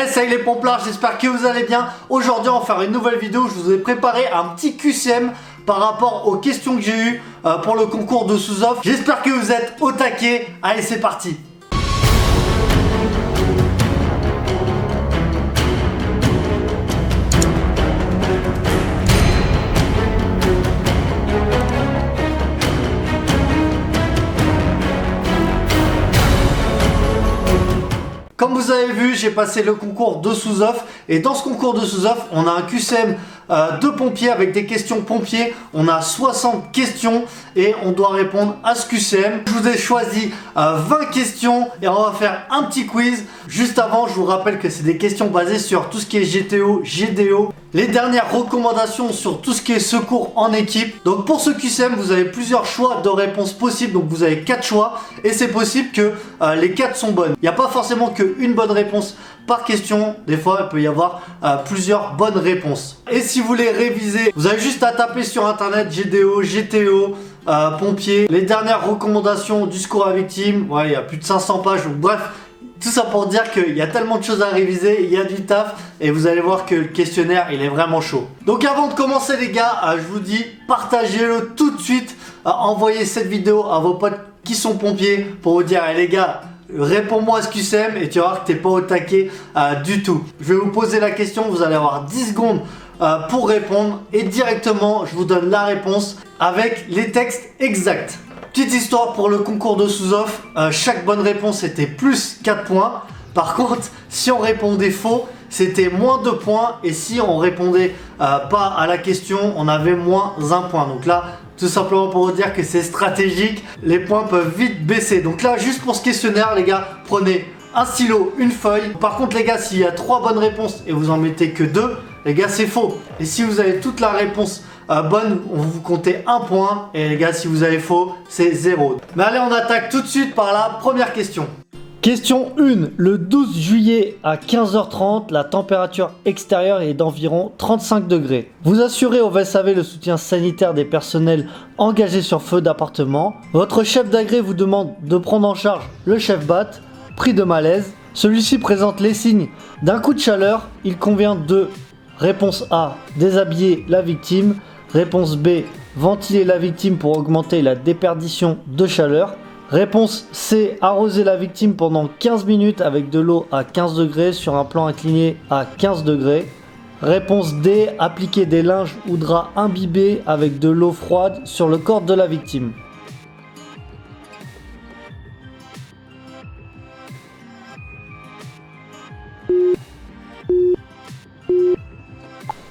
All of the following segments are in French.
Salut les pomplards, j'espère que vous allez bien. Aujourd'hui on va faire une nouvelle vidéo où je vous ai préparé un petit QCM par rapport aux questions que j'ai eues pour le concours de sous-offre. J'espère que vous êtes au taquet. Allez, c'est parti. Comme vous avez vu, j'ai passé le concours de sous-offre et dans ce concours de sous-offre, on a un QCM de pompiers avec des questions pompiers. On a 60 questions et on doit répondre à ce QCM. Je vous ai choisi 20 questions et on va faire un petit quiz. Juste avant, je vous rappelle que c'est des questions basées sur tout ce qui est GTO, GDO, les dernières recommandations sur tout ce qui est secours en équipe. Donc pour ce QCM, vous avez plusieurs choix de réponses possibles. Donc vous avez 4 choix et c'est possible que les 4 sont bonnes. Il n'y a pas forcément qu'une bonne réponse par question. Des fois, il peut y avoir plusieurs bonnes réponses. Et si vous voulez réviser, vous avez juste à taper sur internet GDO, GTO, pompiers, les dernières recommandations du secours à victime. Ouais, il y a plus de 500 pages. Donc, bref, tout ça pour dire qu'il y a tellement de choses à réviser, il y a du taf et vous allez voir que le questionnaire il est vraiment chaud. Donc avant de commencer les gars, je vous dis partagez-le tout de suite, envoyez cette vidéo à vos potes qui sont pompiers pour vous dire hey, les gars, réponds-moi à ce QCM et tu vas voir que t'es pas au taquet du tout. Je vais vous poser la question, vous allez avoir 10 secondes pour répondre et directement je vous donne la réponse avec les textes exacts. Petite histoire pour le concours de sous-offre, chaque bonne réponse était plus 4 points. Par contre, si on répondait faux, c'était moins 2 points. Et si on répondait pas à la question, on avait moins 1 point. Donc là, tout simplement pour vous dire que c'est stratégique, les points peuvent vite baisser. Donc là, juste pour ce questionnaire, les gars, prenez un stylo, une feuille. Par contre, les gars, s'il y a 3 bonnes réponses et vous en mettez que 2, les gars, c'est faux. Et si vous avez toute la réponse bonne, on vous comptez 1 point. Et les gars, si vous avez faux, c'est 0. Mais allez, on attaque tout de suite par la première question. Question 1. Le 12 juillet à 15h30, la température extérieure est d'environ 35 degrés. Vous assurez au VSAV le soutien sanitaire des personnels engagés sur feu d'appartement. Votre chef d'agré vous demande de prendre en charge le chef BAT, pris de malaise. Celui-ci présente les signes d'un coup de chaleur. Il convient de réponse A, déshabiller la victime. Réponse B, ventiler la victime pour augmenter la déperdition de chaleur. Réponse C, arroser la victime pendant 15 minutes avec de l'eau à 15 degrés sur un plan incliné à 15 degrés. Réponse D, appliquer des linges ou draps imbibés avec de l'eau froide sur le corps de la victime.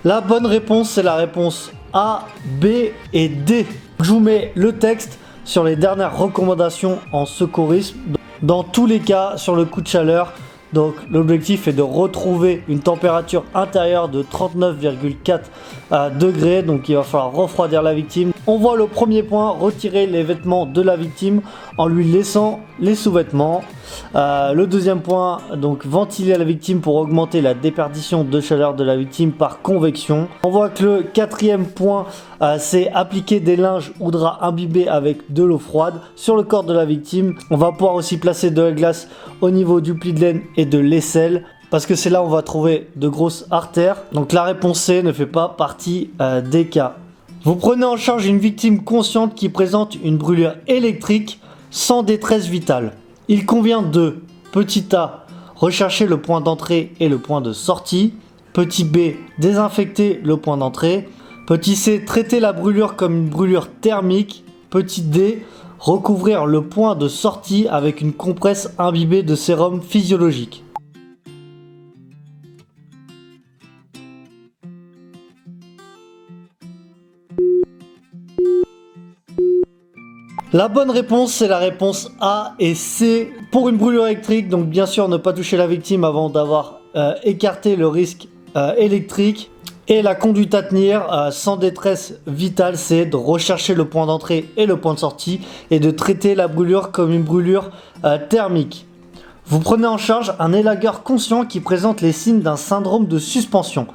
La bonne réponse, c'est la réponse A, B et D. Je vous mets le texte sur les dernières recommandations en secourisme. Dans tous les cas, sur le coup de chaleur, donc l'objectif est de retrouver une température intérieure de 39,4 degrés. Donc il va falloir refroidir la victime. On voit le premier point, retirer les vêtements de la victime en lui laissant les sous-vêtements. Le deuxième point, donc ventiler la victime pour augmenter la déperdition de chaleur de la victime par convection. On voit que le quatrième point, c'est appliquer des linges ou draps imbibés avec de l'eau froide sur le corps de la victime. On va pouvoir aussi placer de la glace au niveau du pli de laine et de l'aisselle, parce que c'est là où on va trouver de grosses artères. Donc la réponse C ne fait pas partie des cas. Vous prenez en charge une victime consciente qui présente une brûlure électrique sans détresse vitale. Il convient de, petit A, rechercher le point d'entrée et le point de sortie. Petit B, désinfecter le point d'entrée. Petit C, traiter la brûlure comme une brûlure thermique. Petit D, recouvrir le point de sortie avec une compresse imbibée de sérum physiologique. La bonne réponse, c'est la réponse A et C pour une brûlure électrique. Donc bien sûr, ne pas toucher la victime avant d'avoir écarté le risque électrique. Et la conduite à tenir sans détresse vitale, c'est de rechercher le point d'entrée et le point de sortie et de traiter la brûlure comme une brûlure thermique. Vous prenez en charge un élagueur conscient qui présente les signes d'un syndrome de suspension.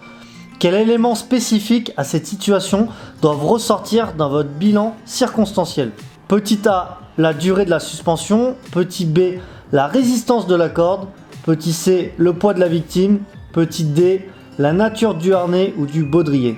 Quels éléments spécifiques à cette situation doivent ressortir dans votre bilan circonstanciel? Petit A, la durée de la suspension. Petit B, la résistance de la corde. Petit C, le poids de la victime. Petit D, la nature du harnais ou du baudrier.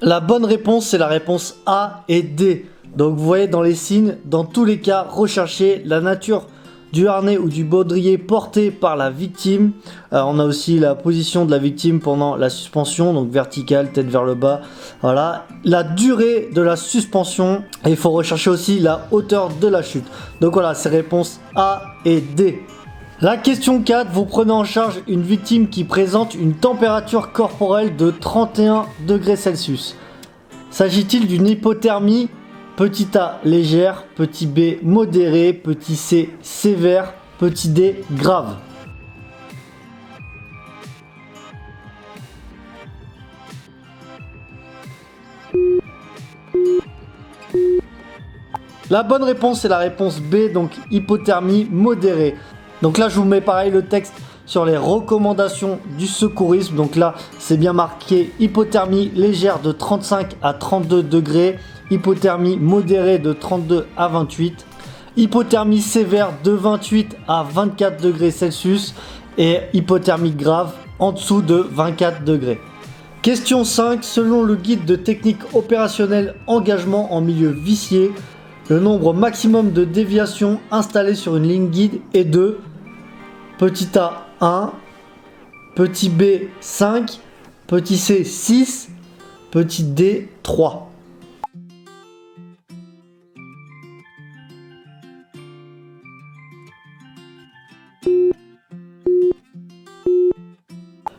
La bonne réponse, c'est la réponse A et D. Donc vous voyez dans les signes, dans tous les cas, recherchez la nature du harnais ou du baudrier porté par la victime. On a aussi la position de la victime pendant la suspension, donc verticale, tête vers le bas. Voilà, la durée de la suspension et il faut rechercher aussi la hauteur de la chute. Donc voilà, c'est réponse A et D. La question 4, vous prenez en charge une victime qui présente une température corporelle de 31 degrés Celsius. S'agit-il d'une hypothermie? Petit A, légère, petit B, modéré, petit C, sévère, petit D, grave. La bonne réponse, c'est la réponse B, donc hypothermie modérée. Donc là, je vous mets pareil le texte sur les recommandations du secourisme. Donc là, c'est bien marqué hypothermie légère de 35 à 32 degrés. Hypothermie modérée de 32 à 28, hypothermie sévère de 28 à 24 degrés Celsius et hypothermie grave en dessous de 24 degrés. Question 5, selon le guide de technique opérationnelle engagement en milieu vicié, le nombre maximum de déviations installées sur une ligne guide est de petit A 1, petit B 5, petit C 6, petit D 3.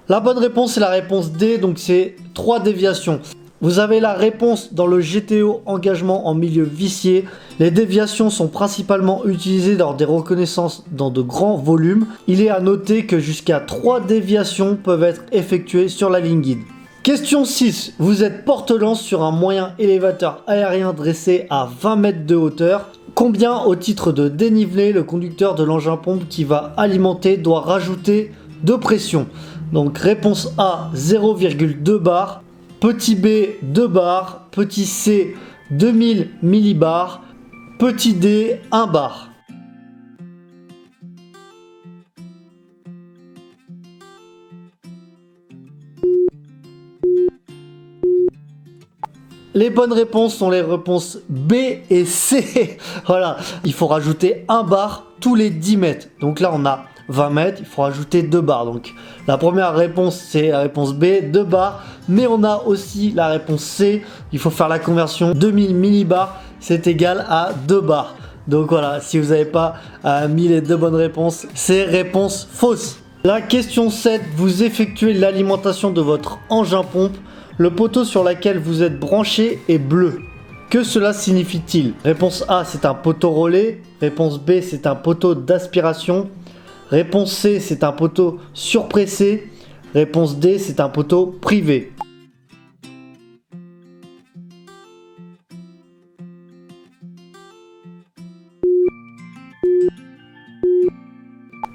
La bonne réponse, c'est la réponse D, donc c'est 3 déviations. Vous avez la réponse dans le GTO engagement en milieu vicié. Les déviations sont principalement utilisées lors des reconnaissances dans de grands volumes. Il est à noter que jusqu'à 3 déviations peuvent être effectuées sur la ligne guide. Question 6. Vous êtes porte-lance sur un moyen élévateur aérien dressé à 20 mètres de hauteur. Combien au titre de dénivelé le conducteur de l'engin pompe qui va alimenter doit rajouter de pression? Donc réponse A 0,2 bar, petit B 2 bar, petit C 2000 millibars, petit D 1 bar. Les bonnes réponses sont les réponses B et C. Voilà, il faut rajouter 1 bar tous les 10 mètres. Donc là on a 20 mètres, il faut rajouter 2 bars. Donc la première réponse c'est la réponse B, 2 bars. Mais on a aussi la réponse C, il faut faire la conversion. 2000 millibars c'est égal à 2 bars. Donc voilà, si vous n'avez pas mis les deux bonnes réponses, c'est réponse fausse. La question 7, vous effectuez l'alimentation de votre engin pompe. Le poteau sur lequel vous êtes branché est bleu. Que cela signifie-t-il? Réponse A, c'est un poteau relais. Réponse B, c'est un poteau d'aspiration. Réponse C, c'est un poteau surpressé. Réponse D, c'est un poteau privé.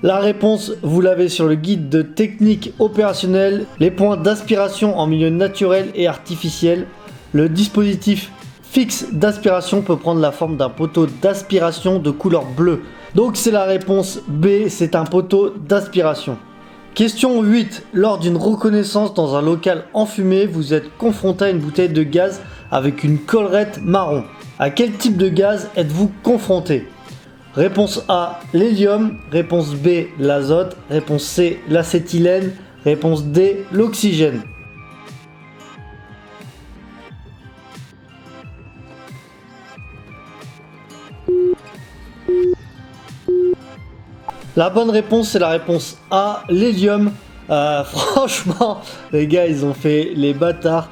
La réponse, vous l'avez sur le guide de technique opérationnelle. Les points d'aspiration en milieu naturel et artificiel. Le dispositif fixe d'aspiration peut prendre la forme d'un poteau d'aspiration de couleur bleue. Donc c'est la réponse B, c'est un poteau d'aspiration. Question 8. Lors d'une reconnaissance dans un local enfumé, vous êtes confronté à une bouteille de gaz avec une collerette marron. À quel type de gaz êtes-vous confronté? Réponse A, l'hélium. Réponse B, l'azote. Réponse C, l'acétylène. Réponse D, l'oxygène. La bonne réponse, c'est la réponse A, l'hélium. Franchement, les gars, ils ont fait les bâtards.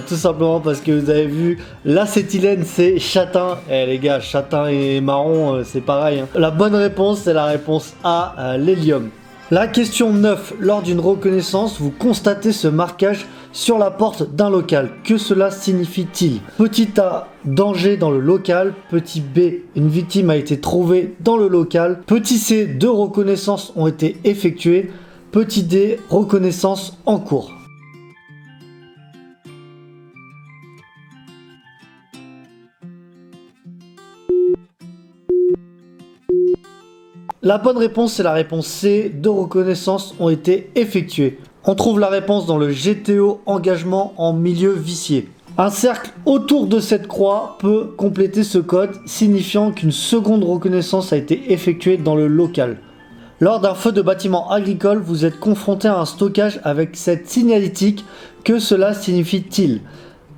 Tout simplement parce que vous avez vu, l'acétylène, c'est châtain. Eh les gars, châtain et marron, c'est pareil. Hein. La bonne réponse, c'est la réponse A, l'hélium. La question 9. Lors d'une reconnaissance, vous constatez ce marquage sur la porte d'un local. Que cela signifie-t-il? Petit A, danger dans le local. Petit B, une victime a été trouvée dans le local. Petit C, 2 reconnaissances ont été effectuées. Petit D, reconnaissance en cours. La bonne réponse, c'est la réponse C. 2 reconnaissances ont été effectuées. On trouve la réponse dans le GTO engagement en milieu vicié. Un cercle autour de cette croix peut compléter ce code, signifiant qu'une seconde reconnaissance a été effectuée dans le local. Lors d'un feu de bâtiment agricole, vous êtes confronté à un stockage avec cette signalétique. Que cela signifie-t-il?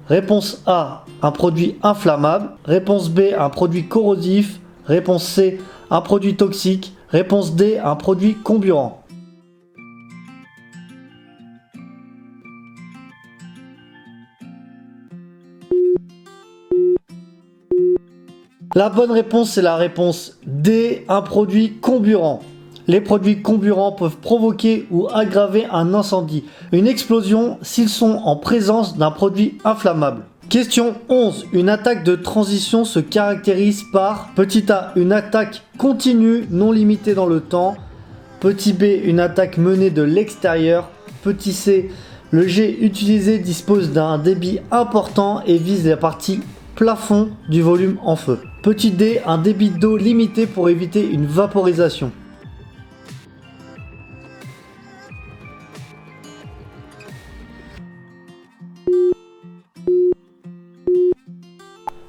Réponse A, un produit inflammable. Réponse B, un produit corrosif. Réponse C, un produit toxique. Réponse D, un produit comburant. La bonne réponse, c'est la réponse D, un produit comburant. Les produits comburants peuvent provoquer ou aggraver un incendie, une explosion s'ils sont en présence d'un produit inflammable. Question 11. Une attaque de transition se caractérise par petit a, une attaque continue non limitée dans le temps. Petit b, une attaque menée de l'extérieur. Petit c, le jet utilisé dispose d'un débit important et vise la partie plafond du volume en feu. Petit d, un débit d'eau limité pour éviter une vaporisation.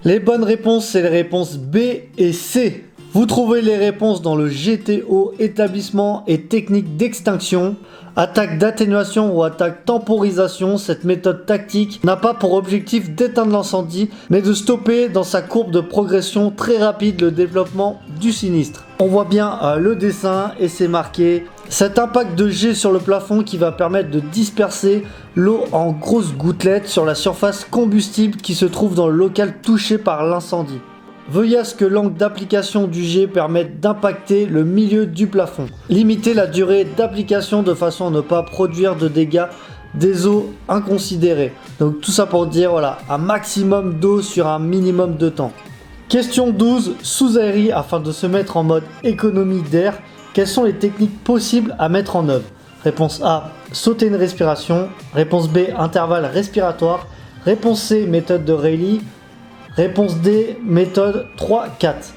Les bonnes réponses, c'est les réponses B et C. Vous trouvez les réponses dans le GTO, établissement et technique d'extinction. Attaque d'atténuation ou attaque temporisation, cette méthode tactique n'a pas pour objectif d'éteindre l'incendie, mais de stopper dans sa courbe de progression très rapide le développement du sinistre. On voit bien le dessin et c'est marqué. Cet impact de jet sur le plafond qui va permettre de disperser l'eau en grosses gouttelettes sur la surface combustible qui se trouve dans le local touché par l'incendie. Veuillez à ce que l'angle d'application du jet permette d'impacter le milieu du plafond. Limitez la durée d'application de façon à ne pas produire de dégâts des eaux inconsidérées. Donc tout ça pour dire voilà, un maximum d'eau sur un minimum de temps. Question 12. Sous aérie afin de se mettre en mode économie d'air. Quelles sont les techniques possibles à mettre en œuvre? Réponse A, sauter une respiration. Réponse B, intervalle respiratoire. Réponse C, méthode de Rayleigh. Réponse D, méthode 3-4.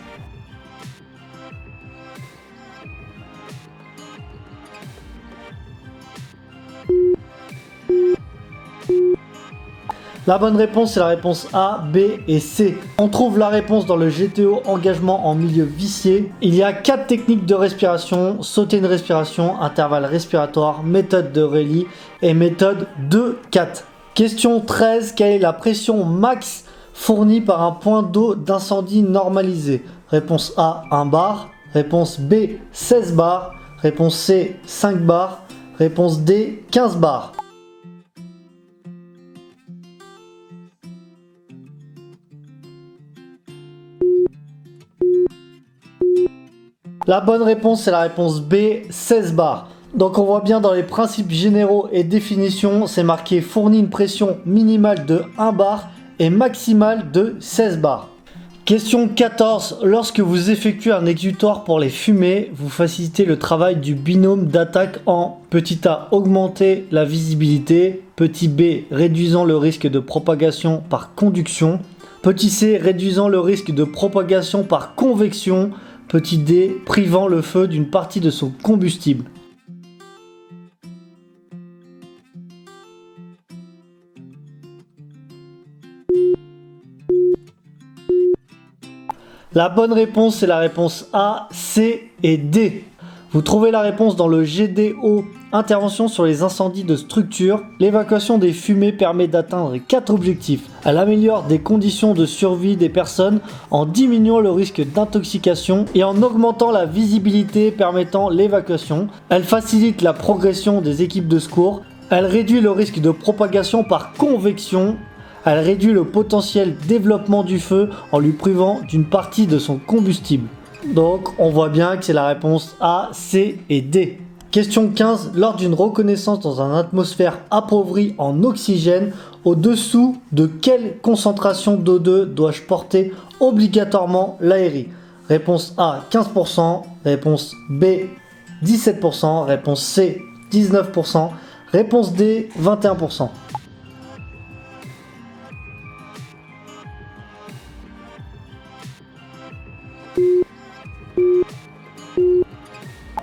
La bonne réponse, c'est la réponse A, B et C. On trouve la réponse dans le GTO engagement en milieu vicié. Il y a 4 techniques de respiration: sauter une respiration, intervalle respiratoire, méthode de Rayleigh et méthode 2-4. Question 13. Quelle est la pression max fournie par un point d'eau d'incendie normalisé? Réponse A, 1 bar. Réponse B, 16 bars. Réponse C, 5 bars. Réponse D, 15 bars. La bonne réponse, c'est la réponse B, 16 bars. Donc on voit bien dans les principes généraux et définitions, c'est marqué fournit une pression minimale de 1 bar et maximale de 16 bars. Question 14. Lorsque vous effectuez un exutoire pour les fumées, vous facilitez le travail du binôme d'attaque en petit a, augmenter la visibilité, petit b, réduisant le risque de propagation par conduction, petit c, réduisant le risque de propagation par convection, petit d, privant le feu d'une partie de son combustible. La bonne réponse, c'est la réponse A, C et D. Vous trouvez la réponse dans le GDO, intervention sur les incendies de structure. L'évacuation des fumées permet d'atteindre 4 objectifs. Elle améliore des conditions de survie des personnes en diminuant le risque d'intoxication et en augmentant la visibilité permettant l'évacuation. Elle facilite la progression des équipes de secours. Elle réduit le risque de propagation par convection. Elle réduit le potentiel développement du feu en lui privant d'une partie de son combustible. Donc on voit bien que c'est la réponse A, C et D. Question 15. Lors d'une reconnaissance dans une atmosphère appauvrie en oxygène, au-dessous de quelle concentration d'O2 dois-je porter obligatoirement l'aérie? Réponse A, 15%. Réponse B, 17%. Réponse C, 19%. Réponse D, 21%.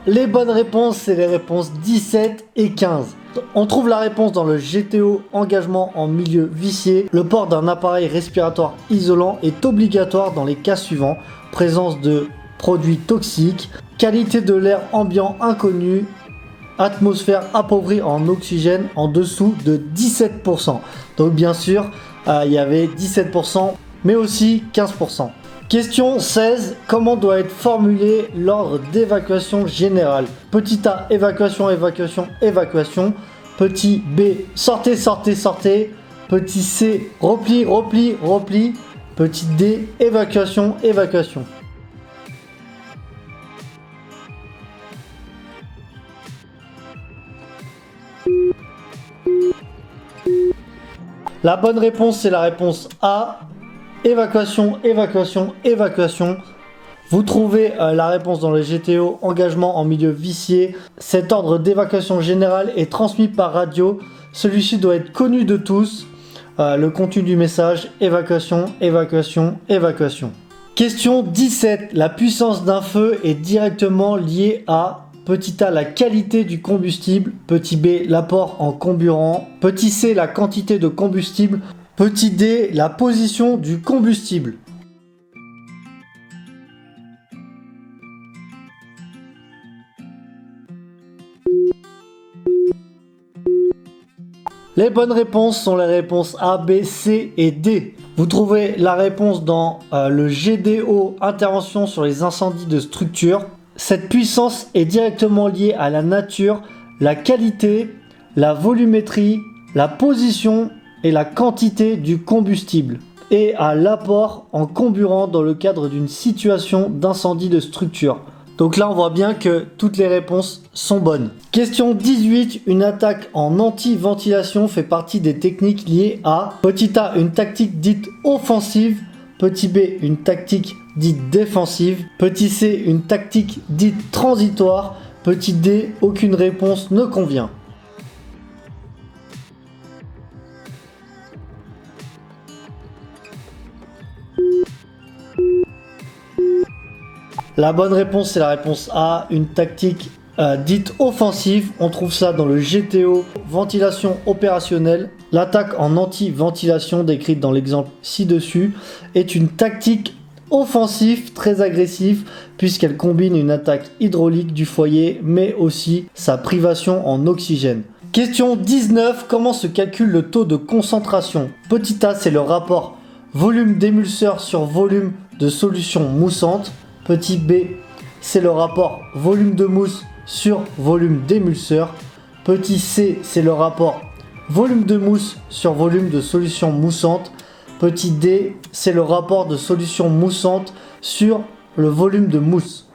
les bonnes réponses, c'est les réponses 17 et 15. On trouve la réponse dans le GTO, engagement en milieu vicié. Le port d'un appareil respiratoire isolant est obligatoire dans les cas suivants. Présence de produits toxiques, qualité de l'air ambiant inconnue, atmosphère appauvrie en oxygène en dessous de 17%. Donc bien sûr, il y avait 17%, mais aussi 15%. Question 16. Comment doit être formulé l'ordre d'évacuation générale? Petit A, évacuation, évacuation, évacuation. Petit B, sortez, sortez, sortez. Petit C, repli, repli, repli. Petit D, évacuation, évacuation. La bonne réponse, c'est la réponse A. Évacuation, évacuation, évacuation. Vous trouvez la réponse dans le GTO, engagement en milieu vicié. Cet ordre d'évacuation générale est transmis par radio. Celui-ci doit être connu de tous. Le contenu du message, évacuation, évacuation, évacuation. Question 17. La puissance d'un feu est directement liée à petit A, la qualité du combustible. Petit B, l'apport en comburant. Petit C, la quantité de combustible. Petit D, la position du combustible. Les bonnes réponses sont les réponses A, B, C et D. Vous trouvez la réponse dans le GDO, intervention sur les incendies de structure. Cette puissance est directement liée à la nature, la qualité, la volumétrie, la position et la quantité du combustible et à l'apport en comburant dans le cadre d'une situation d'incendie de structure. Donc là on voit bien que toutes les réponses sont bonnes. Question 18. Une attaque en anti-ventilation fait partie des techniques liées à petit A, une tactique dite offensive. Petit B, une tactique dite défensive. Petit C, une tactique dite transitoire. Petit D, aucune réponse ne convient. La bonne réponse, c'est la réponse A, une tactique dite offensive. On trouve ça dans le GTO, ventilation opérationnelle. L'attaque en anti-ventilation décrite dans l'exemple ci-dessus est une tactique offensive très agressive puisqu'elle combine une attaque hydraulique du foyer mais aussi sa privation en oxygène. Question 19. Comment se calcule le taux de concentration? Petit A, c'est le rapport volume d'émulseur sur volume de solution moussante. Petit B, c'est le rapport volume de mousse sur volume d'émulseur. Petit C, c'est le rapport volume de mousse sur volume de solution moussante. Petit D, c'est le rapport de solution moussante sur le volume de mousse.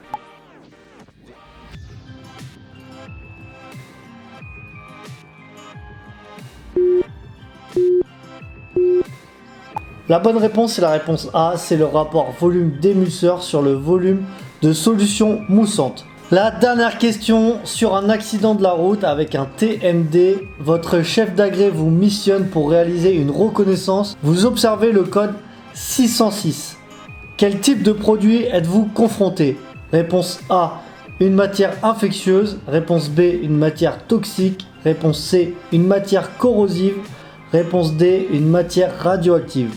La bonne réponse, c'est la réponse A, c'est le rapport volume d'émulseur sur le volume de solution moussante. La dernière question, sur un accident de la route avec un TMD, votre chef d'agré vous missionne pour réaliser une reconnaissance. Vous observez le code 606. Quel type de produit êtes-vous confronté? Réponse A, une matière infectieuse. Réponse B, une matière toxique. Réponse C, une matière corrosive. Réponse D, une matière radioactive.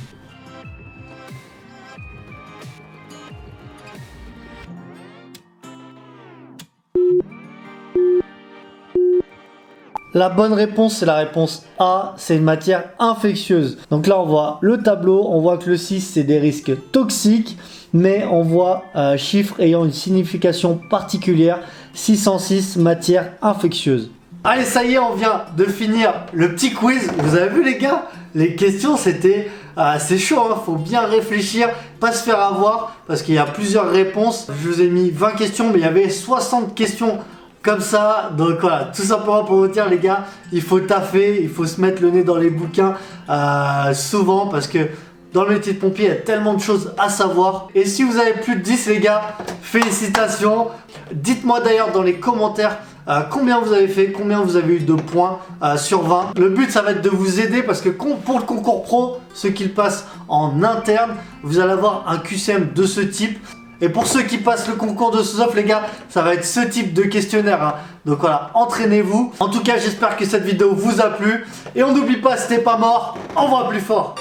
La bonne réponse, c'est la réponse A, c'est une matière infectieuse. Donc là, on voit le tableau, on voit que le 6, c'est des risques toxiques, mais on voit chiffre ayant une signification particulière, 606, matière infectieuse. Allez, ça y est, on vient de finir le petit quiz. Vous avez vu les gars? Les questions, c'était... c'est chaud, hein, faut bien réfléchir, pas se faire avoir, parce qu'il y a plusieurs réponses. Je vous ai mis 20 questions, mais il y avait 60 questions comme ça. Donc voilà, tout simplement pour vous dire les gars, il faut taffer, il faut se mettre le nez dans les bouquins souvent, parce que dans le métier de pompier, il y a tellement de choses à savoir. Et si vous avez plus de 10 les gars, félicitations. Dites-moi d'ailleurs dans les commentaires combien vous avez fait, combien vous avez eu de points sur 20. Le but, ça va être de vous aider parce que pour le concours pro, ceux qui le passent en interne, vous allez avoir un QCM de ce type. Et pour ceux qui passent le concours de sous-off, les gars, ça va être ce type de questionnaire, hein. Donc voilà, entraînez-vous. En tout cas, j'espère que cette vidéo vous a plu. Et on n'oublie pas, si t'es pas mort, envoie plus fort.